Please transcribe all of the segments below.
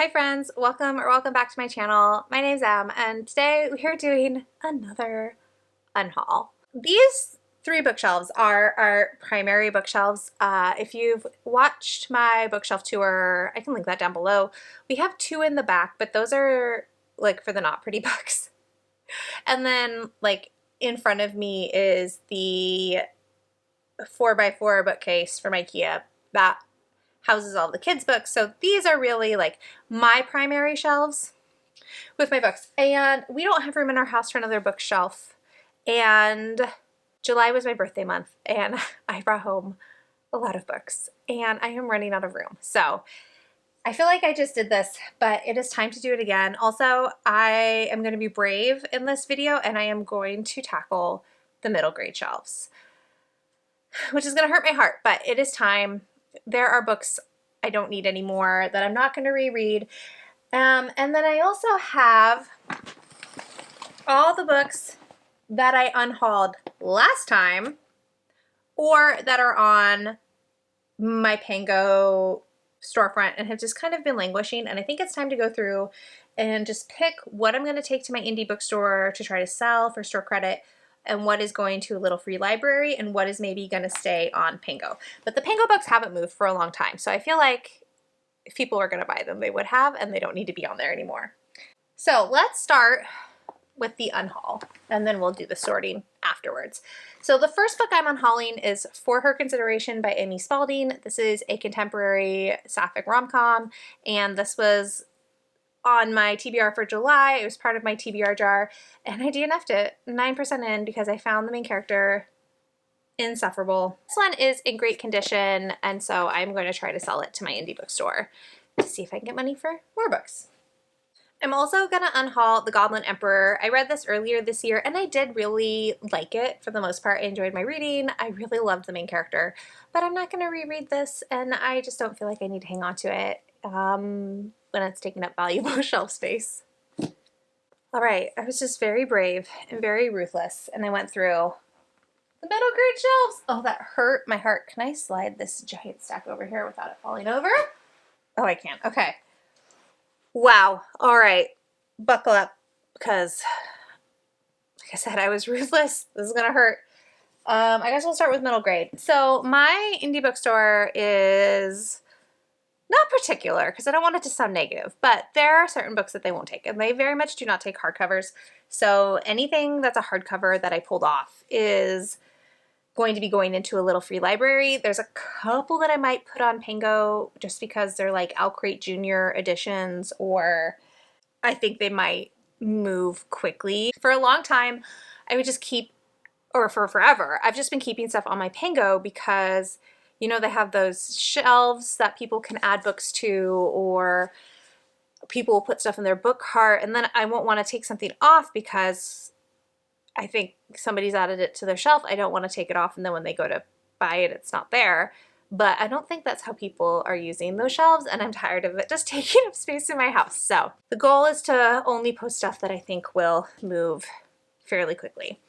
Hi friends, welcome back to my channel. My name's Em and today we are doing another unhaul. These three bookshelves are our primary bookshelves. If you've watched my bookshelf tour, I can link that down below. We have two in the back, but those are like for the not pretty books. And then like in front of me is the 4x4 bookcase from IKEA that houses all the kids' books. So these are really like my primary shelves with my books. And we don't have room in our house for another bookshelf. And July was my birthday month and I brought home a lot of books and I am running out of room. So I feel like I just did this, but it is time to do it again. Also, I am going to be brave in this video and I am going to tackle the middle grade shelves, which is going to hurt my heart, but it is time. There are books I don't need anymore that I'm not going to reread. And then I also have all the books that I unhauled last time or that are on my Pango storefront and have just kind of been languishing. And I think it's time to go through and just pick what I'm going to take to my indie bookstore to try to sell for store credit, and what is going to a little free library, and what is maybe going to stay on Pango. But the Pango books haven't moved for a long time, so I feel like if people are going to buy them, they would have, and they don't need to be on there anymore. So let's start with the unhaul, and then we'll do the sorting afterwards. So the first book I'm unhauling is For Her Consideration by Amy Spalding. This is a contemporary sapphic rom-com, and this was on my TBR for July. It was part of my TBR jar, and I DNF'd it 9% in because I found the main character insufferable. This one is in great condition, and so I'm going to try to sell it to my indie bookstore to see if I can get money for more books. I'm also going to unhaul The Goblin Emperor. I read this earlier this year, and I did really like it for the most part. I enjoyed my reading. I really loved the main character, but I'm not going to reread this, and I just don't feel like I need to hang on to it when it's taking up valuable shelf space. All right, I was just very brave and very ruthless, and I went through the middle grade shelves. Oh, that hurt my heart. Can I slide this giant stack over here without it falling over? Oh, I can. Okay. Wow. All right. Buckle up because, like I said, I was ruthless. This is going to hurt. I guess we'll start with middle grade. So my indie bookstore is not particular because I don't want it to sound negative, but there are certain books that they won't take, and they very much do not take hardcovers. So anything that's a hardcover that I pulled off is going to be going into a little free library. There's a couple that I might put on Pango just because they're like Al Crate Junior editions, or I think they might move quickly. For a long time, I would just keep, or for forever, I've just been keeping stuff on my Pango because, you know, they have those shelves that people can add books to, or people will put stuff in their book cart, and then I won't want to take something off because I think somebody's added it to their shelf. I don't want to take it off, and then when they go to buy it, it's not there. But I don't think that's how people are using those shelves, and I'm tired of it just taking up space in my house. So the goal is to only post stuff that I think will move fairly quickly.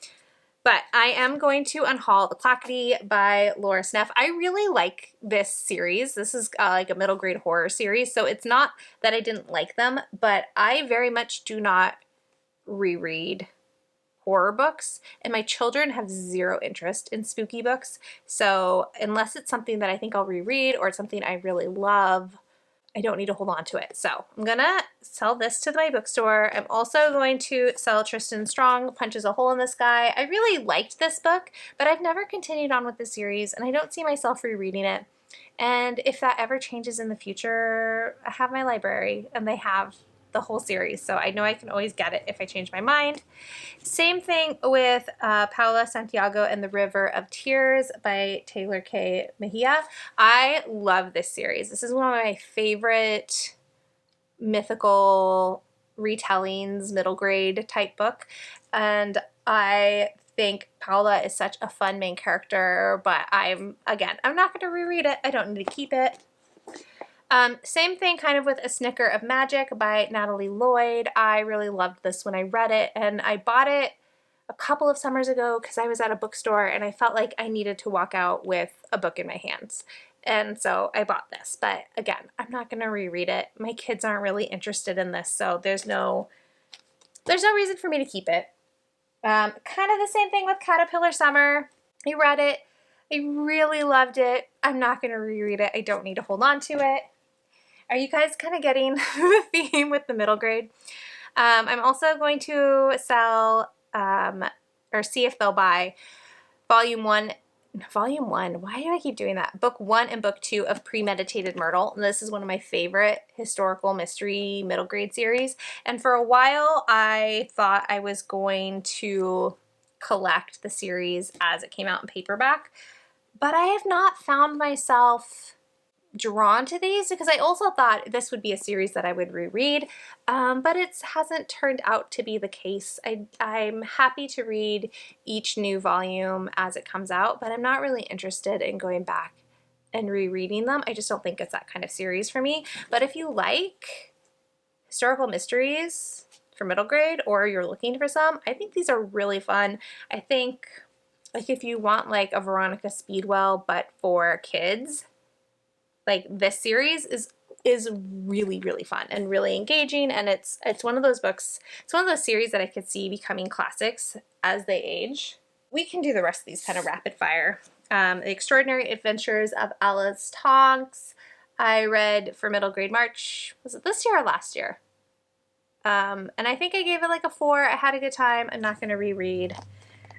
But I am going to unhaul The Clackety by Laura Sneff. I really like this series. This is like a middle grade horror series, so it's not that I didn't like them, but I very much do not reread horror books, and my children have zero interest in spooky books. So unless it's something that I think I'll reread or it's something I really love, I don't need to hold on to it. So I'm gonna sell this to my bookstore. I'm also going to sell Tristan Strong, Punches a Hole in the Sky. I really liked this book, but I've never continued on with the series, and I don't see myself rereading it. And if that ever changes in the future, I have my library, and they have the whole series, so I know I can always get it if I change my mind. Same thing with Paula Santiago and the River of Tears by Taylor K. Mejia. I love this series. This is one of my favorite mythical retellings, middle grade type book, and I think Paula is such a fun main character, but I'm not going to reread it. I don't need to keep it. Same thing kind of with A Snicker of Magic by Natalie Lloyd. I really loved this when I read it, and I bought it a couple of summers ago because I was at a bookstore and I felt like I needed to walk out with a book in my hands. And so I bought this, but again, I'm not going to reread it. My kids aren't really interested in this, so there's no reason for me to keep it. Kind of the same thing with Caterpillar Summer. I read it. I really loved it. I'm not going to reread it. I don't need to hold on to it. Are you guys kind of getting the theme with the middle grade? I'm also going to sell or see if they'll buy Volume 1, why do I keep doing that? Book 1 and Book 2 of Premeditated Myrtle. And this is one of my favorite historical mystery middle grade series. And for a while, I thought I was going to collect the series as it came out in paperback. But I have not found myself drawn to these because I also thought this would be a series that I would reread, but it hasn't turned out to be the case. I'm happy to read each new volume as it comes out, but I'm not really interested in going back and rereading them. I just don't think it's that kind of series for me. But if you like historical mysteries for middle grade or you're looking for some, I think these are really fun. I think like if you want like a Veronica Speedwell but for kids, like this series is really, really fun and really engaging, and it's one of those books, it's one of those series that I could see becoming classics as they age. We can do the rest of these kind of rapid fire. The Extraordinary Adventures of Alice Tonks. I read for middle grade March. Was it this year or last year? And I think I gave it like a 4. I had a good time. I'm not going to reread.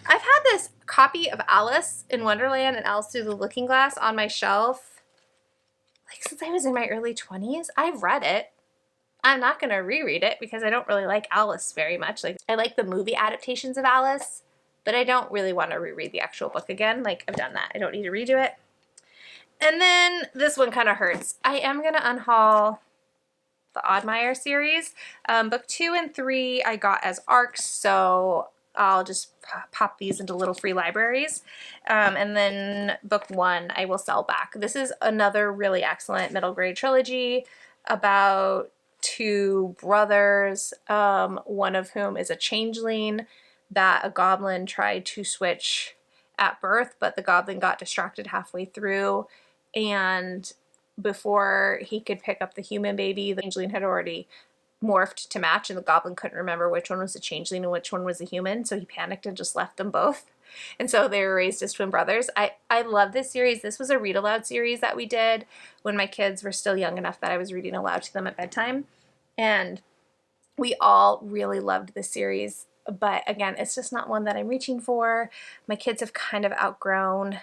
I've had this copy of Alice in Wonderland and Alice Through the Looking Glass on my shelf like since I was in my early 20s. I've read it. I'm not going to reread it because I don't really like Alice very much. Like I like the movie adaptations of Alice, but I don't really want to reread the actual book again. Like I've done that. I don't need to redo it. And then this one kind of hurts. I am going to unhaul the Oddmeyer series. Book 2 and 3 I got as ARCs, so I'll just pop these into little free libraries. And then book 1 I will sell back. This is another really excellent middle grade trilogy about 2 brothers, one of whom is a changeling that a goblin tried to switch at birth, but the goblin got distracted halfway through, and before he could pick up the human baby, the changeling had already morphed to match, and the goblin couldn't remember which one was the changeling and which one was the human, so he panicked and just left them both. And so they were raised as twin brothers. I love this series. This was a read aloud series that we did when my kids were still young enough that I was reading aloud to them at bedtime. And we all really loved this series. But again, it's just not one that I'm reaching for. My kids have kind of outgrown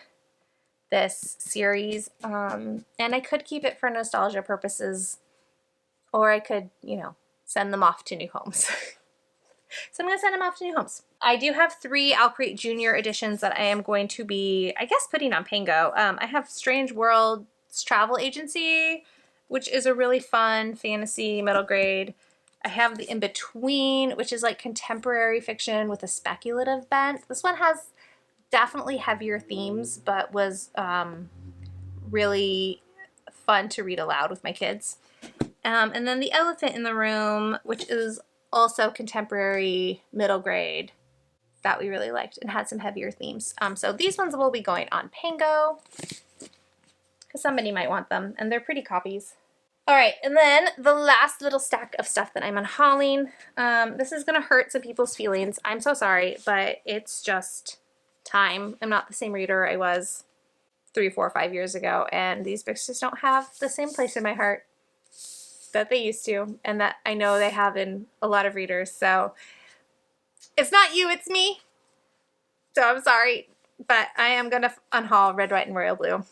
this series. And I could keep it for nostalgia purposes, or I could, you know, send them off to new homes. So I'm going to send them off to new homes. I do have 3 I'll Create Junior editions that I am going to be, I guess, putting on Pango. I have Strange Worlds Travel Agency, which is a really fun fantasy middle grade. I have the In Between, which is like contemporary fiction with a speculative bent. This one has definitely heavier themes, but was really fun to read aloud with my kids. And then The Elephant in the Room, which is also contemporary middle grade, that we really liked and had some heavier themes. So these ones will be going on Pango because somebody might want them, and they're pretty copies. All right, and then the last little stack of stuff that I'm unhauling. This is going to hurt some people's feelings. I'm so sorry, but it's just time. I'm not the same reader I was 3, 4, 5 years ago, and these books just don't have the same place in my heart that they used to, and that I know they have in a lot of readers. So it's not you, it's me. So I'm sorry, but I am going to unhaul Red, White, and Royal Blue.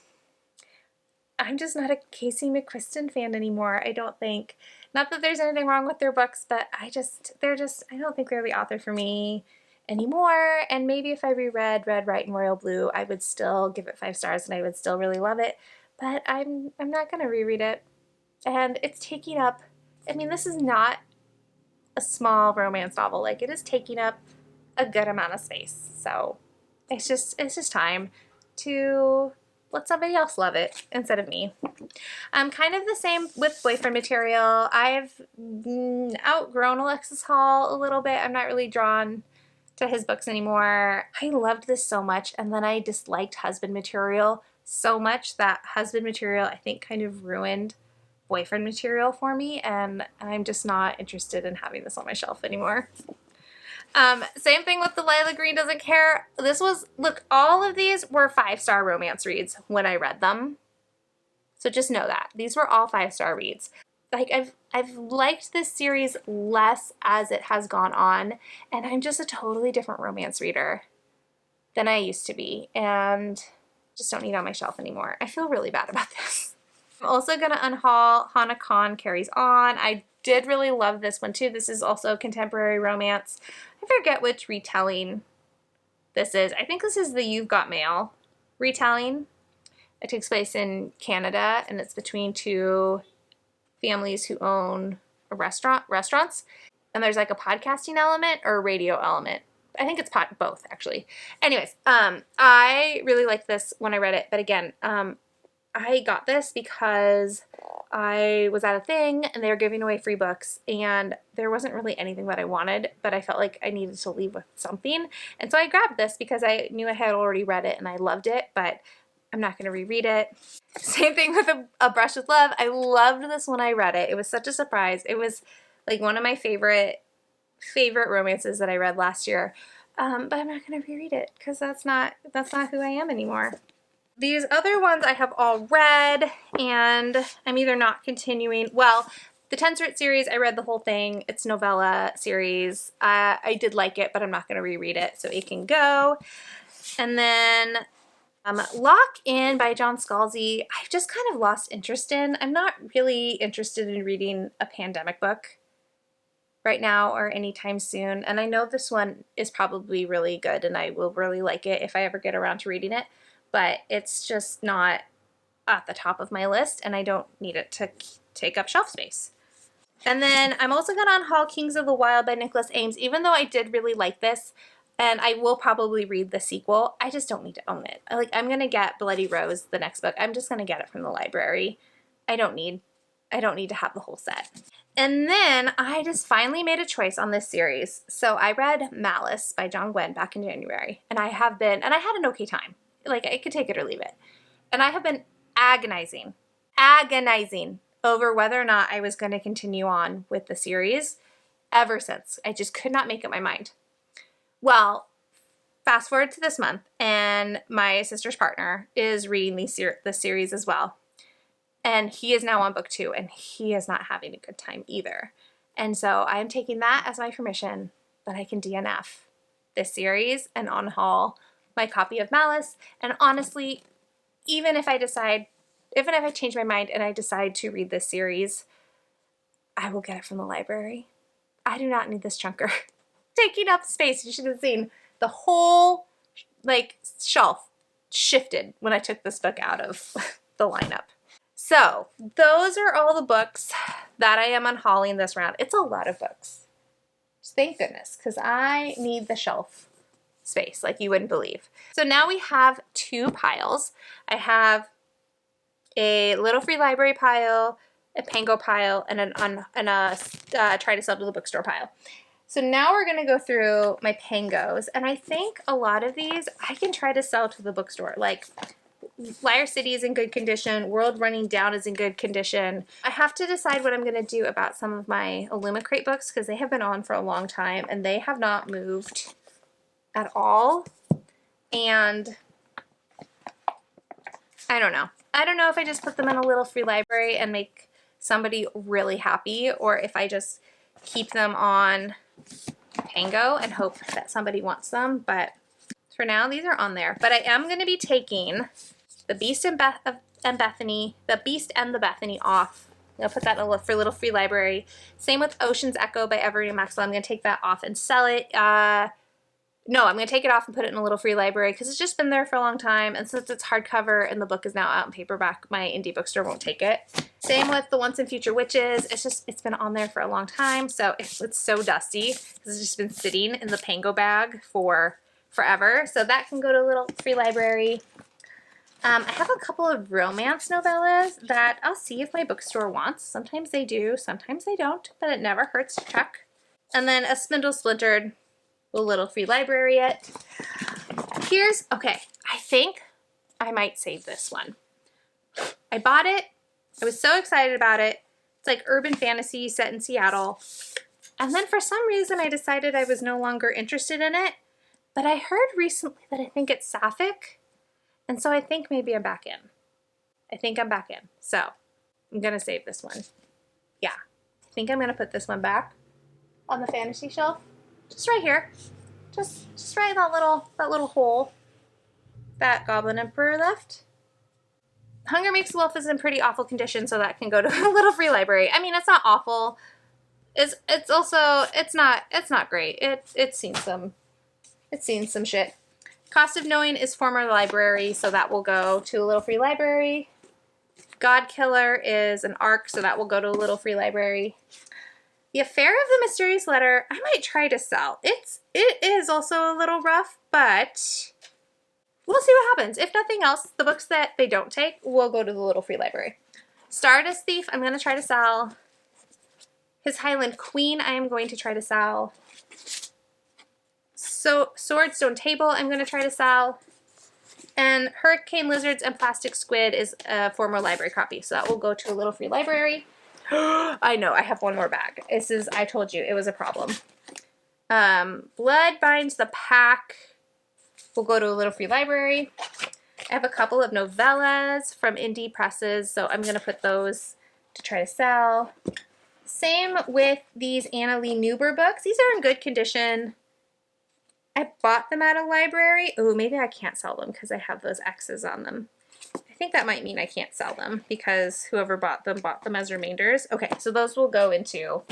I'm just not a Casey McQuiston fan anymore, I don't think. Not that there's anything wrong with their books, but I don't think they're the author for me anymore. And maybe if I reread Red, White, and Royal Blue, I would still give it 5 stars and I would still really love it. But I'm not going to reread it. And it's taking up, I mean, this is not a small romance novel. Like, it is taking up a good amount of space. So it's just time to let somebody else love it instead of me. Kind of the same with boyfriend material. I've outgrown Alexis Hall a little bit. I'm not really drawn to his books anymore. I loved this so much, and then I disliked husband material so much that husband material, I think, kind of ruined boyfriend material for me, and I'm just not interested in having this on my shelf anymore. Same thing with the Lila Green Doesn't Care. This was, look, all of these were 5-star romance reads when I read them. So just know that. These were all 5-star reads. Like, I've liked this series less as it has gone on, and I'm just a totally different romance reader than I used to be, and just don't need it on my shelf anymore. I feel really bad about this. I'm also gonna unhaul Hana Khan Carries On. I did really love this one too. This is also contemporary romance. I forget which retelling this is. I think this is the You've Got Mail retelling. It takes place in Canada, and it's between two families who own a restaurants. And there's like a podcasting element or a radio element. I think it's both, actually. Anyways, I really liked this when I read it. But again, I got this because I was at a thing and they were giving away free books, and there wasn't really anything that I wanted, but I felt like I needed to leave with something. And so I grabbed this because I knew I had already read it and I loved it, but I'm not going to reread it. Same thing with A Brush with Love. I loved this when I read it. It was such a surprise. It was like one of my favorite romances that I read last year. But I'm not going to reread it because that's not who I am anymore. These other ones I have all read, and I'm either not continuing. Well, the Tensert series, I read the whole thing. It's novella series. I did like it, but I'm not going to reread it, so it can go. And then Lock In by John Scalzi, I've just kind of lost interest in. I'm not really interested in reading a pandemic book right now or anytime soon. And I know this one is probably really good and I will really like it if I ever get around to reading it, but it's just not at the top of my list and I don't need it to take up shelf space. And then I'm also going to unhaul Kings of the Wild by Nicholas Ames. Even though I did really like this, and I will probably read the sequel, I just don't need to own it. I'm going to get Bloody Rose, the next book. I'm just going to get it from the library. I don't need to have the whole set. And then I just finally made a choice on this series. So I read Malice by John Gwynne back in January, and I had an okay time. Like, I could take it or leave it. And I have been agonizing over whether or not I was going to continue on with the series ever since. I just could not make up my mind. Well, fast forward to this month, and my sister's partner is reading the series as well. And he is now on book 2, and he is not having a good time either. And so I'm taking that as my permission that I can DNF this series and unhaul my copy of Malice. And honestly, even if I change my mind and I decide to read this series, I will get it from the library. I do not need this chunker taking up space. You should have seen the whole shelf shifted when I took this book out of the lineup. So those are all the books that I am unhauling this round. It's a lot of books. Thank goodness, because I need the shelf space like you wouldn't believe. So now we have 2 piles. I have a Little Free Library pile, a Pango pile, and a Try to Sell to the Bookstore pile. So now we're going to go through my Pangos, and I think a lot of these I can try to sell to the bookstore. Like Liar City is in good condition, World Running Down is in good condition. I have to decide what I'm going to do about some of my Illumicrate books because they have been on for a long time and they have not moved at all. And I don't know. I don't know if I just put them in a Little Free Library and make somebody really happy, or if I just keep them on Pango and hope that somebody wants them. But for now, these are on there. But I am going to be taking The Beast and Bethany, The Beast and the Bethany off. I'll put that for Little Free Library. Same with Ocean's Echo by Everett Maxwell. I'm going to take that off and sell it. No, I'm going to take it off and put it in a Little Free Library because it's just been there for a long time. And since it's hardcover and the book is now out in paperback, my indie bookstore won't take it. Same with The Once and Future Witches. It's been on there for a long time. So it's so dusty because it's just been sitting in the Pango bag for forever. So that can go to Little Free Library. I have a couple of romance novellas that I'll see if my bookstore wants. Sometimes they do, sometimes they don't, but it never hurts to check. And then A Spindle Splintered will Little Free Library it. Okay, I think I might save this one. I bought it. I was so excited about it. It's like urban fantasy set in Seattle. And then for some reason I decided I was no longer interested in it. But I heard recently that I think it's sapphic. And so I think maybe I'm back in. I think I'm back in. So I'm going to save this one. Yeah. I think I'm going to put this one back on the fantasy shelf. Just right here. Just right in that little hole that Goblin Emperor left. Hunger Makes the Wolf is in pretty awful condition, so that can go to a little free library. I mean, it's not awful. It's also it's not great. It's seen some shit. Cost of Knowing is former library, so that will go to a little free library. God Killer is an ARC, so that will go to a little free library. The Affair of the Mysterious Letter, I might try to sell. It is also a little rough, but we'll see what happens. If nothing else, the books that they don't take will go to the little free library. Stardust Thief, I'm going to try to sell. His Highland Queen, I am going to try to sell. So Swordstone Table, I'm going to try to sell. And Hurricane Lizards and Plastic Squid is a former library copy, so that will go to a little free library. I know, I have one more bag. I told you, it was a problem. Blood Binds the Pack will go to a little free library. I have a couple of novellas from indie presses, so I'm going to put those to try to sell. Same with these Anna Lee Neuber books. These are in good condition. I bought them at a library. Oh, maybe I can't sell them because I have those X's on them. I think that might mean I can't sell them because whoever bought them as remainders. Okay, so those will go into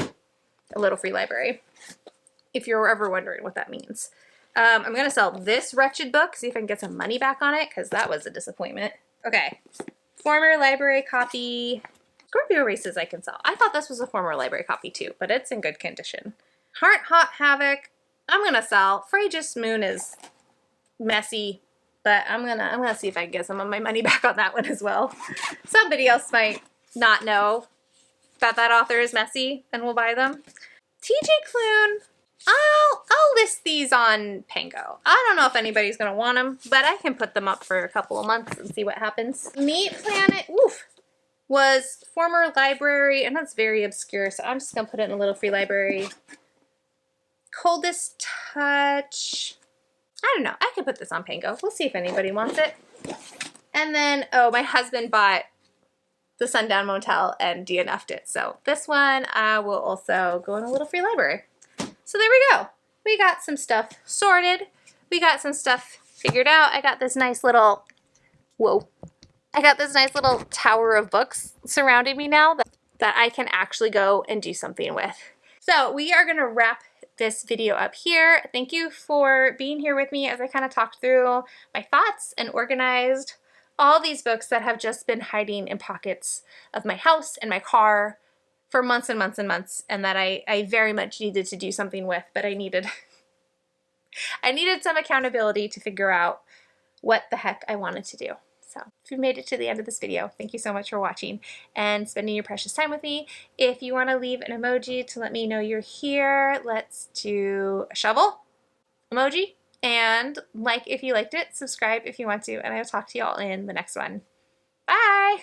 a little free library, if you're ever wondering what that means. I'm going to sell this wretched book, see if I can get some money back on it, because that was a disappointment. Okay, former library copy. Scorpio Races I can sell. I thought this was a former library copy too, but it's in good condition. Heart Hot Havoc, I'm going to sell. Freyja's Moon is messy, but I'm gonna see if I can get some of my money back on that one as well. Somebody else might not know that author is messy and will buy them. TJ Klune, I'll list these on Pango. I don't know if anybody's gonna want them, but I can put them up for a couple of months and see what happens. Meat Planet, oof, was former library, and that's very obscure, so I'm just gonna put it in a little free library. Coldest Touch, I don't know, I could put this on Pango. We'll see if anybody wants it. And then, oh, my husband bought The Sundown Motel and DNF'd it, so this one will also go in a little free library. So there we go. We got some stuff sorted. We got some stuff figured out. I got this nice little, I got this nice little tower of books surrounding me now that I can actually go and do something with. So we are gonna wrap this video up here. Thank you for being here with me as I kind of talked through my thoughts and organized all these books that have just been hiding in pockets of my house and my car for months and months and months, and that I very much needed to do something with, but I needed some accountability to figure out what the heck I wanted to do. So if you made it to the end of this video, thank you so much for watching and spending your precious time with me. If you want to leave an emoji to let me know you're here, let's do a shovel emoji, and like if you liked it, subscribe if you want to, and I'll talk to you all in the next one. Bye!